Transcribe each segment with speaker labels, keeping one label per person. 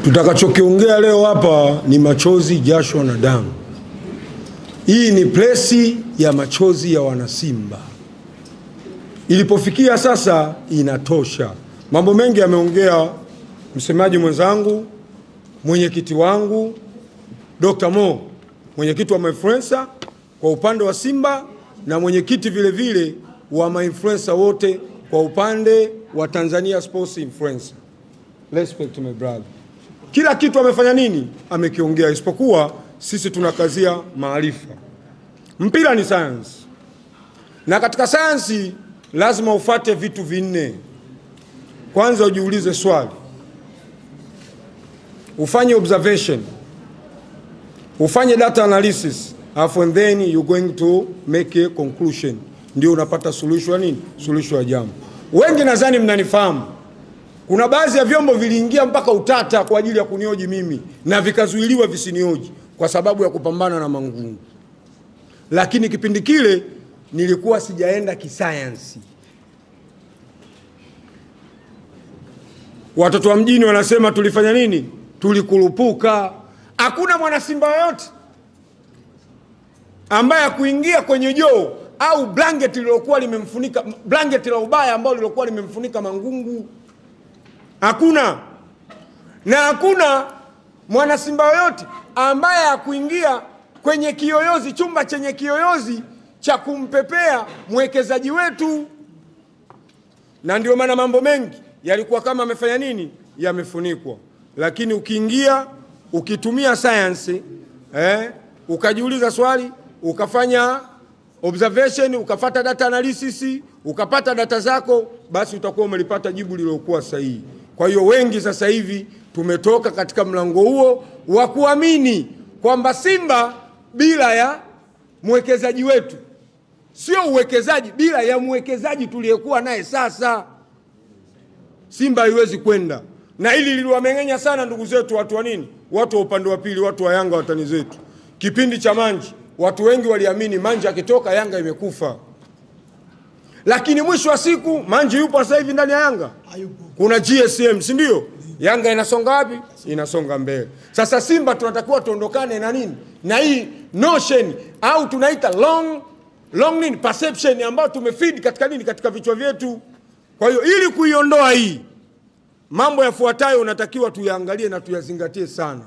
Speaker 1: Tutakachokiongea leo hapa ni machozi, jasho na damu. Hii ni plesi ya machozi ya wanasimba. Ilipofikia sasa inatosha. Mambo mengi yameongea msemaji mwenzangu, mwenyekiti wangu Dr. Mo, mwenyekiti wa mainfluencer kwa upande wa Simba na mwenyekiti vile vile wa mainfluencer wote kwa upande wa Tanzania Sports Influencer. Respect to my brother. Kila kitu amefanya nini? Amekiongea, isipokuwa sisi tunakazia maarifa. Mpira ni science. Na katika science lazima ufate vitu vinne. Kwanza ujiulize swali. Ufanye observation. Ufanye data analysis. And then you're going to make a conclusion. Ndio unapata suluhisho ya nini? Suluhisho ya jambo. Wengi nadhani mnanifahamu. Kuna baadhi ya vyombo viliingia mpaka utata kwa ajili ya kunioji mimi na vikazuiliwa visinioji kwa sababu ya kupambana na mangungu. Lakini kipindi kile nilikuwa sijaenda kisayansi. Watoto wa mjini wanasema tulifanya nini? Tulikurupuka. Hakuna mwana Simba yote ambaye kuingia kwenye joo au blanket lilokuwa limemfunika, blanket la ubaya ambalo lilokuwa limemfunika mangungu. Hakuna. Na hakuna mwana Simba yote ambaye hakuingia kwenye kiyoyozi, chumba chenye kiyoyozi cha kumpepea mwekezaji wetu. Na ndio maana mambo mengi yalikuwa kama amefanya nini? Yamefunikwa. Lakini ukiingia, ukitumia science, ukajiuliza swali, ukafanya observation, ukafata data analysis, ukapata data zako, basi utakuwa umelipata jibu lilokuwa sahihi. Kwa hiyo wengi sasa hivi tumetoka katika mlango huo wa kuamini kwamba Simba bila ya mwekezaji wetu, sio uwekezaji, bila ya mwekezaji tuliyekuwa naye sasa, Simba haiwezi kwenda. Na hili liliwamengenya sana ndugu zetu watu wa nini? Watu wa upande wa pili, watu wa Yanga, watani zetu. Kipindi cha Manji, watu wengi waliamini Manji akitoka Yanga imekufa. Lakini mwisho wa siku Manji yupo sasa hivi ndani ya Yanga. Kuna GSM, si ndio? Yanga inasonga wapi? Inasonga mbele. Sasa Simba tunatakiwa tuondokane na nini? Na hii notion au tunaita long nini perception ambayo tumefeed katika nini, katika vichwa vyetu. Kwa hiyo ili kuiondoa hii, mambo yafuatayo unatakiwa tuyaangalie na tuyazingatie sana.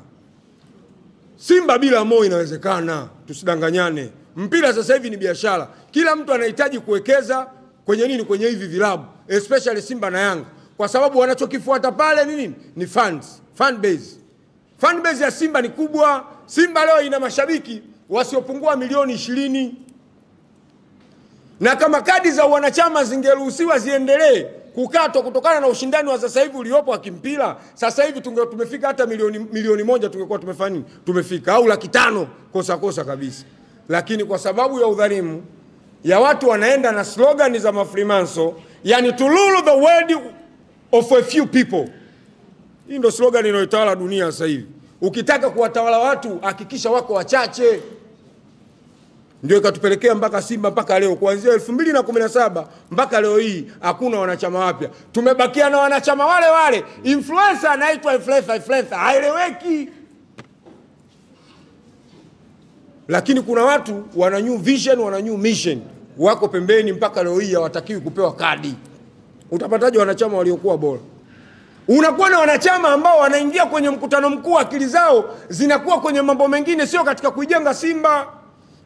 Speaker 1: Simba bila Mo inawezekana, tusidanganyane. Mpira sasa hivi ni biashara. Kila mtu anahitaji kuwekeza kwenye nini? Kwenye hivi vilabu, especially Simba na Yanga. Kwa sababu wanachokifuata pale nini? Ni fans, fan base. Fan base ya Simba ni kubwa. Simba leo ina mashabiki wasiopungua milioni 20. Na kama kadi za wanachama zingeruhusiwa ziendelee kukatwa kutokana na ushindani wa sasa hivi uliopo wa kimpira, sasa hivi tumefika hata milioni 1 tungekuwa tumefanya nini? Tumefika au 500 kosa kabisa. Lakini kwa sababu ya udhalimu ya watu wanaenda na slogan za mafrimanso, yani to rule the world of a few people. Hii ndio slogan inayotawala dunia sasa hivi. Ukitaka kuwatawala watu hakikisha wako wachache. Ndio ikatupelekea mpaka Simba mpaka leo, kuanzia 2017 mpaka leo hii hakuna wanachama wapya. Tumebakia na wanachama wale wale. Influencer anaitwa influencer, haeleweki. Lakini kuna watu wana new vision, wana new mission, wako pembeni mpaka leo hii hawatakiwi kupewa kadi. Utapataje wanachama waliokuwa bora? Unakuwa na wanachama ambao wanaingia kwenye mkutano mkuu, akili zao zinakuwa kwenye mambo mengine, sio katika kuijenga Simba.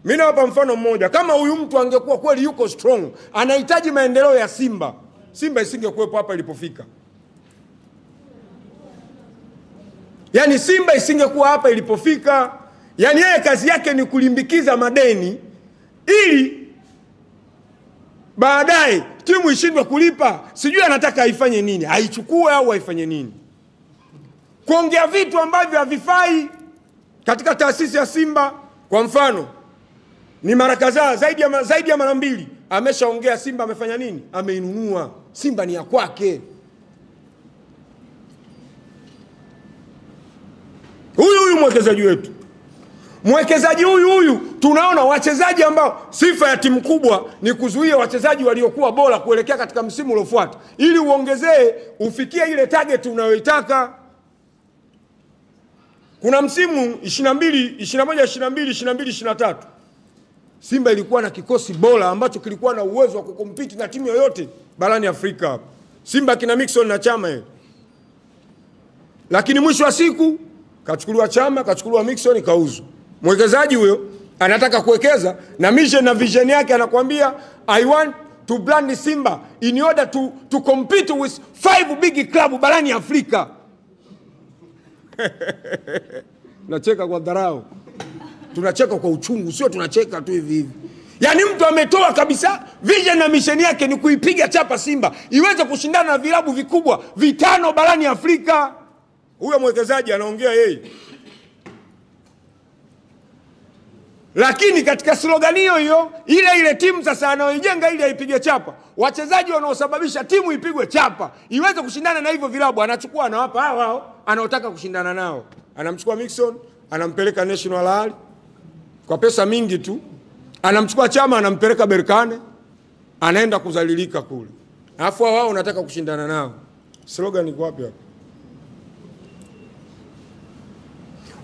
Speaker 1: Mimi nawapa mfano mmoja. Kama huyu mtu angekuwa kweli yuko strong, anahitaji maendeleo ya Simba, Simba isingekuwepo hapa ilipofika. Yani Simba isingekuwa hapa ilipofika. Yani yeye kazi yake ni kulimbikiza madeni ili baadaye timu ishindwe kulipa. Sijui anataka aifanye nini, aichukue au aifanye nini. Kuongea vitu ambavyo havifai katika taasisi ya Simba. Kwa mfano, ni mara kadhaa zaidi ya mara 2 ameshaongea Simba amefanya nini? Ameinunua. Simba ni ya kwake. Huyu mwekezaji wetu. Mwekezaji huyu tunaona wachezaji ambao sifa ya timu kubwa ni kuzuia wachezaji waliokuwa bora kuelekea katika msimu uliofuata ili uongezee ufikie ile target unayoitaka. Kuna msimu 22, 21, 22, 22, 23 Simba ilikuwa na kikosi bora ambacho kilikuwa na uwezo wa kukompiti na timu yoyote barani Afrika hapa. Simba kina Mixon na Chama yeye. Lakini mwisho wa siku kachukuliwa Chama, kachukuliwa Mixon, kauzwa. Mwekezaji huyo anataka kuwekeza na mission na vision yake, anakuambia I want to brand Simba in order to compete with 5 big club barani Afrika. Tunacheka kwa dharau. Tunacheka kwa uchungu, sio tunacheka tu hivi hivi. Yaani mtu ametoa kabisa vision na mission yake ni kuipiga chapa Simba iweze kushindana na vilabu vikubwa 5 barani Afrika. Huyo mwekezaji anaongea yeye. Lakini katika slogan hiyo ile timu sasa anaoijenga ili aipige chapa, wachezaji wanaosababisha timu ipigwe chapa iweze kushindana na hivyo vilabu anachukua anawapa hao anaotaka kushindana nao. Anamchukua Mixon, anampeleka National Al kwa pesa mingi tu. Anamchukua Chama, anampeleka Berkane, anaenda kuzalilika kule. Alafu wao wanataka kushindana nao. Slogan iko wapi hapo?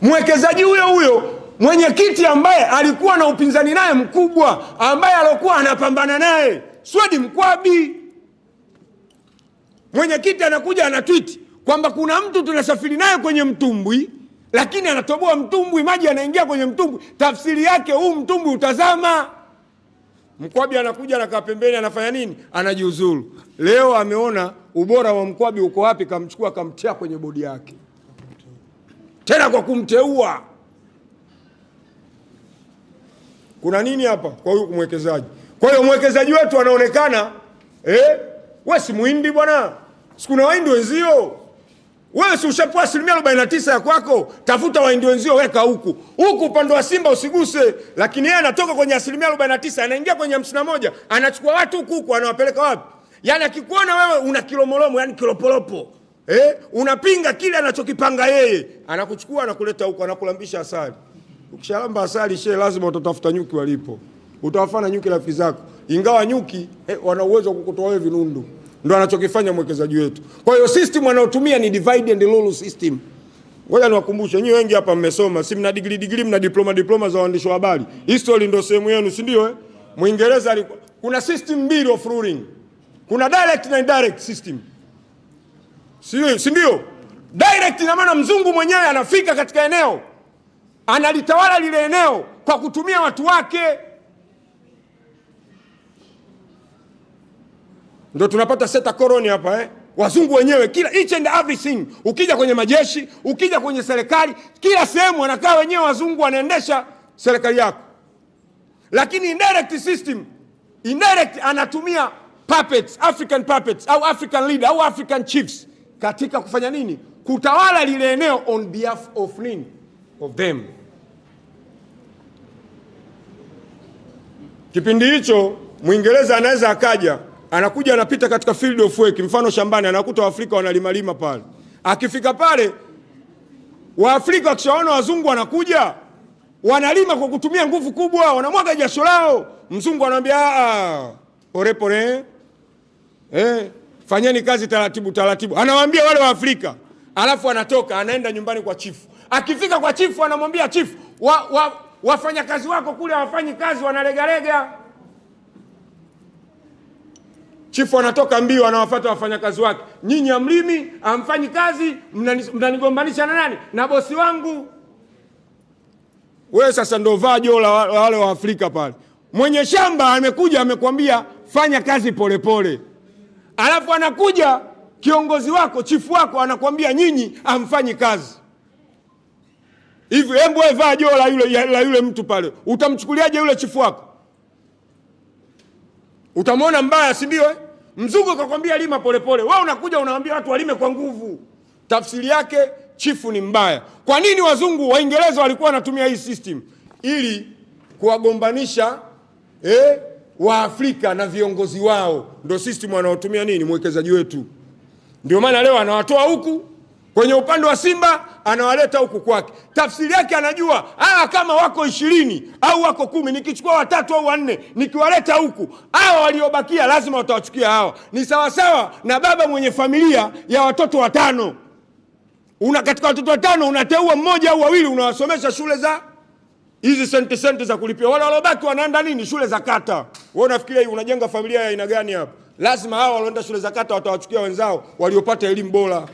Speaker 1: Mwekezaji huyo mwenyekiti ambaye alikuwa na upinzani naye mkubwa, ambaye alikuwa anapambana naye, Swedi Mkwabi. Mwenyekiti anakuja ana tweet kwamba kuna mtu tunasafiri naye kwenye mtumbwi, lakini anatoboa mtumbwi, maji yanaingia kwenye mtumbwi. Tafsiri yake huu mtumbwi utazama. Mkwabi anakuja anakaa pembeni, anafanya nini? Anajiuzuru. Leo ameona ubora wa Mkwabi uko wapi, kamchukua kamtia kwenye bodi yake. Tena kwa kumteua. Kuna nini hapa kwa huyu mwekezaji? Kwa hiyo mwekezaji wetu anaonekana wewe si muhindi bwana. Sikuna wahindi wenzio. Wewe si ushapoa 49% ya kwako, tafuta wahindi wenzio weka huku. Huku upande wa Simba usiguse, lakini yeye anatoka kwenye 49% anaingia kwenye 51, anachukua watu huku anawapeleka wapi? Yaani akikuona wewe una kilomolomo, yani kilopolopo, unapinga kile anachokipanga yeye, anakuchukua anakuleta huku, anakulambisha asali. Ukishalamba asali lazima utatafuta nyuki walipo. Utawafana nyuki rafiki zako. Ingawa nyuki wana uwezo wa kukutoa wewe vinundu. Ndio anachokifanya mwekezaji wetu. Kwa hiyo system anayotumia ni divide and rule system. Ngoja niwakumbushe, nyinyi wengi hapa mmesoma, si mna degree, mna diploma za uandishi wa habari. History ndio sehemu yenu, si ndio Muingereza alikuwa kuna system mbili of ruling. Kuna direct na indirect system. Si ndio? Direct ina maana mzungu mwenyewe anafika katika eneo, analitawala lile eneo kwa kutumia watu wake. Ndio tunapata seta koloni hapa Wazungu wenyewe kila each and everything. Ukija kwenye majeshi, ukija kwenye serikali, kila sehemu wanakaa wenyewe wazungu wanaendesha serikali yako. Lakini indirect system, indirect anatumia puppets, African puppets au African leader au African chiefs katika kufanya nini? Kutawala lile eneo on behalf of nini? Of them. Kipindi hicho Muingereza anaweza akaja, anakuja anapita katika field of work, mfano shambani, anakuta Waafrika wanalimalima pale. Akifika pale, Waafrika wakishaona wazungu wanakuja, wanalima kwa kutumia nguvu kubwa, wanamwaga jasho lao. Mzungu anamwambia pole, fanyeni kazi taratibu. Anawaambia wale Waafrika. Alafu anatoka, anaenda nyumbani kwa chifu. Akifika kwa chifu anamwambia chifu, wafanya kazi wako kule hawafanyi kazi, wanalegalega. Chifu anatoka mbio, anawafuata wafanyakazi wake. Nyinyi amlimi, amfanyi kazi, mnanigombanisha na nani? Na bosi wangu. Wewe sasa ndio vajo la wale wa Afrika pale. Mwenye shamba amekuja amekwambia fanya kazi polepole. Alafu anakuja kiongozi wako, chifu wako anakwambia nyinyi amfanyi kazi. Hivi hebu wewe vajo la yule mtu pale, utamchukuliaje yule chifu wako? Utamwona mbaya, si ndio? Mzungu akakwambia lima polepole, wewe unakuja unawaambia watu walime kwa nguvu. Tafsiri yake chifu ni mbaya. Kwa nini wazungu Waingereza walikuwa wanatumia hii system? Ili kuwagombanisha Waafrika na viongozi wao. Ndio system wanaotumia nini? Mwekezaji wetu. Ndio maana leo anawatoa huku kwenye upande wa Simba, anawaleta huku kwake. Tafsiri yake anajua, kama wako 20 au wako 10, nikichukua 3 au 4, nikiwaleta huku, hawa waliobakia lazima watawachukia hawa. Ni sawa sawa na baba mwenye familia ya watoto 5. Una katika watoto 5 unateua mmoja au wawili unawasomesha shule za hizi senti za kulipia. Wale walobaki wanaenda nini? Shule za kata. Wewe unafikiria unajenga familia ya aina gani hapa? Lazima hao walioenda shule za kata watawachukia wenzao waliopata elimu bora.